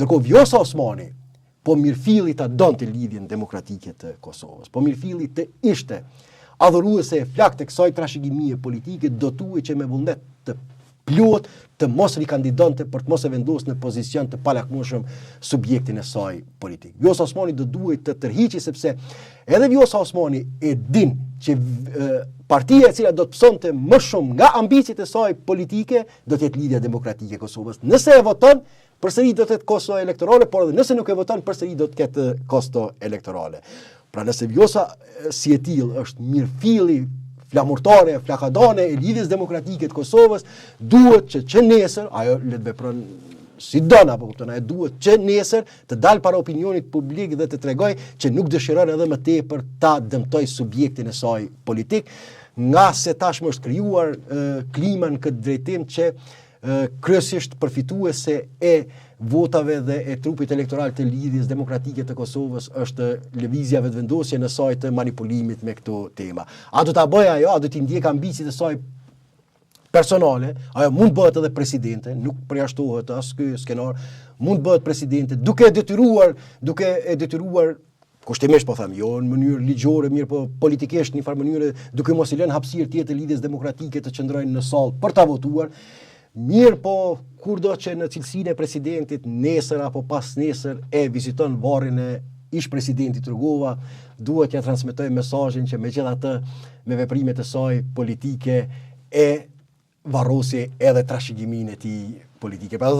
Ndërkohë Vjosa Osmani, po mirëfilli ta donte lidhjen demokratike të Kosovës, po mirëfilli të ishte adhuruese e flakt të kësaj trashëgimie politike, dotuaj që me vullnet të plot të mos rikandidonte për të mos e vendosur në pozicion të palakmueshëm subjektin e saj politik. Vjosa Osmani do duhet të tërhiqej sepse edhe Vjosa Osmani e din që partia e cila do të pësonte më shumë nga ambicjet e saj politike do të jetë Lidhja Demokratike e Kosovës. Nëse e voton, përsëri do të ketë kosto elektorale, por edhe nëse nuk e voton, përsëri do të ketë kosto elektorale. Pra nëse Vjosa si e tillë është mirëfilli flamurtare, flakadane e Lidhjes Demokratike të Kosovës, duhet që nesër, ajo le të vepron si don apo kupton, ajo duhet që nesër të dalë para opinionit publik dhe të tregoj që nuk dëshiron edhe më tepër ta dëmtoj subjektin e saj politik, nga se tashmë është krijuar klima në këtë drejtim që kryesisht përfituese e votave dhe e trupit elektoral të Lidhjes Demokratike të Kosovës është lëvizja vetëvendosje në saj të manipulimit me këto tema. A do ta bëj ajo, a do t'i ndjek ambicjet e saj personale, ajo mund bëhet edhe presidente, nuk përjashtohet as ky skenar, mund bëhet presidente, duke e detyruar kushtimisht po them, jo në mënyrë ligjore, mirë po politikisht në një farë mënyrë, duke mos i lënë hapësirë tjetër Lidhjes Demokratike të qëndrojnë në sallë për ta votuar. Mirë po, kurdo që në cilësinë e presidentit nesër apo pas nesër e viziton varrin e ish presidentit Rugova, duhet t'ia transmetoj mesazhin që megjithatë me veprimet e saj politike e varrosi edhe trashëgiminë e tij politike. Pra